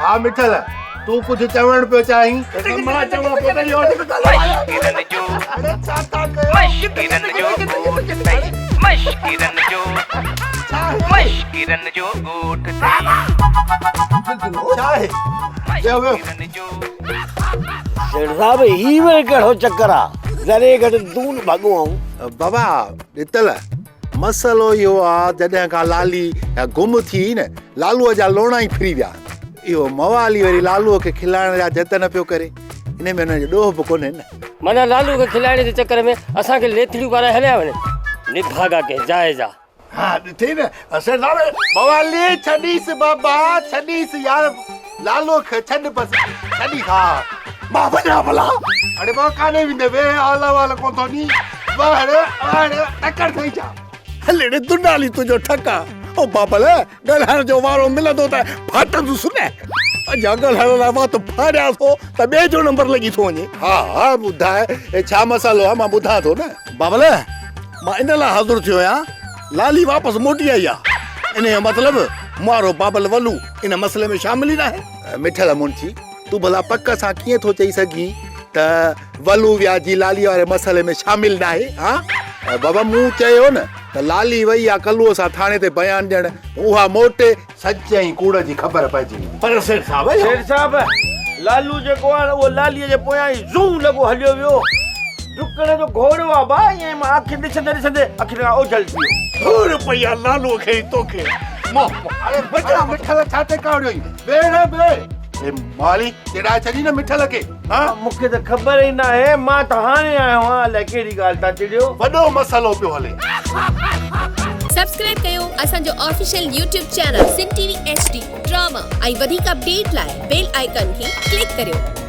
हाँ मिठल तू कुछ चवण पे चाही मां चवा पोता यो मशकिरन जो मशकिरन जो गोठ चाहे सेठ साहब ही में कड़ो चक्करा जरे घट दून भागो आऊं बाबा इतल मसलो यो आ जॾहिं खां लाली गुम थी न लालूअ जा लोणा ई फिरी विया इहो मवाली वरी लालूअ खे खिलाइण जा जतन पियो करे इन में हुनजो ॾोह बि कोन्हे न माना लालू खे खिलाइण जे चक्कर में असांखे लेथड़ियूं पारां हलिया वञे निभागा के जायजा हाँ ॾिठी न असां मवाली छॾीसि बाबा छॾीसि यार लालूअ खे छॾ बसि छॾी हा मां वञा भला अरे मां काने वेंदे वे आला वाला कोन थो नी ॿाहिरि टकर थई जा हले रे दुनाली तुंहिंजो ठका ओ बाबल ॻाल्हाइण जो वारो मिलंदो त फाटंदुसि न अॼु ॻाल्हाइण लाइ मां त फाड़िया थो त ॿिए जो नंबर लॻी थो वञे हा हा ॿुधाए छा मसालो आहे मां ॿुधां थो न बाबल मां इन लाइ हाज़ुर थियो आहियां लाली वापसि मोटी आई आहे इन जो मतिलबु मारो बाबल वलू इन मसइले में शामिल ई न आहे मिठल मुंशी तूं भला पक सां कीअं थो चई सघीं त वलू व्याजी लाली वारे मसइले में शामिल न आहे हा बाबा मूं चयो न त लाली वई आहे कलूअ सां थाणे ते बयान ॾियण उहा मोटे सच ऐं कूड़ जी ख़बर पइजी वेंदी पर सेठ साहब लालू जेको आहे उहो लालीअ जे पोयां ई ज़ू लॻो हलियो वियो डुकण जो घोड़ो आहे भाई ऐं मां अखि ॾिसंदे ॾिसंदे अखि खां ओझल थी वियो रुपया लालूअ खे ई तोखे अरे बचा मिठल छा ते कावड़ियो बेड़ बे ए माली तेरा चली न मिठल के हां मूंखे त ख़बर ई न आहे मां त हाणे आयो आहियां अलाए कहिड़ी ॻाल्हि था चिड़ियो वॾो मसलो पियो हले सब्सक्राइब कयो असांजो ऑफिशियल YouTube चैनल सिन टीवी HD ड्रामा ऐं वधीक अपडेट लाइ बेल आइकन खे क्लिक करियो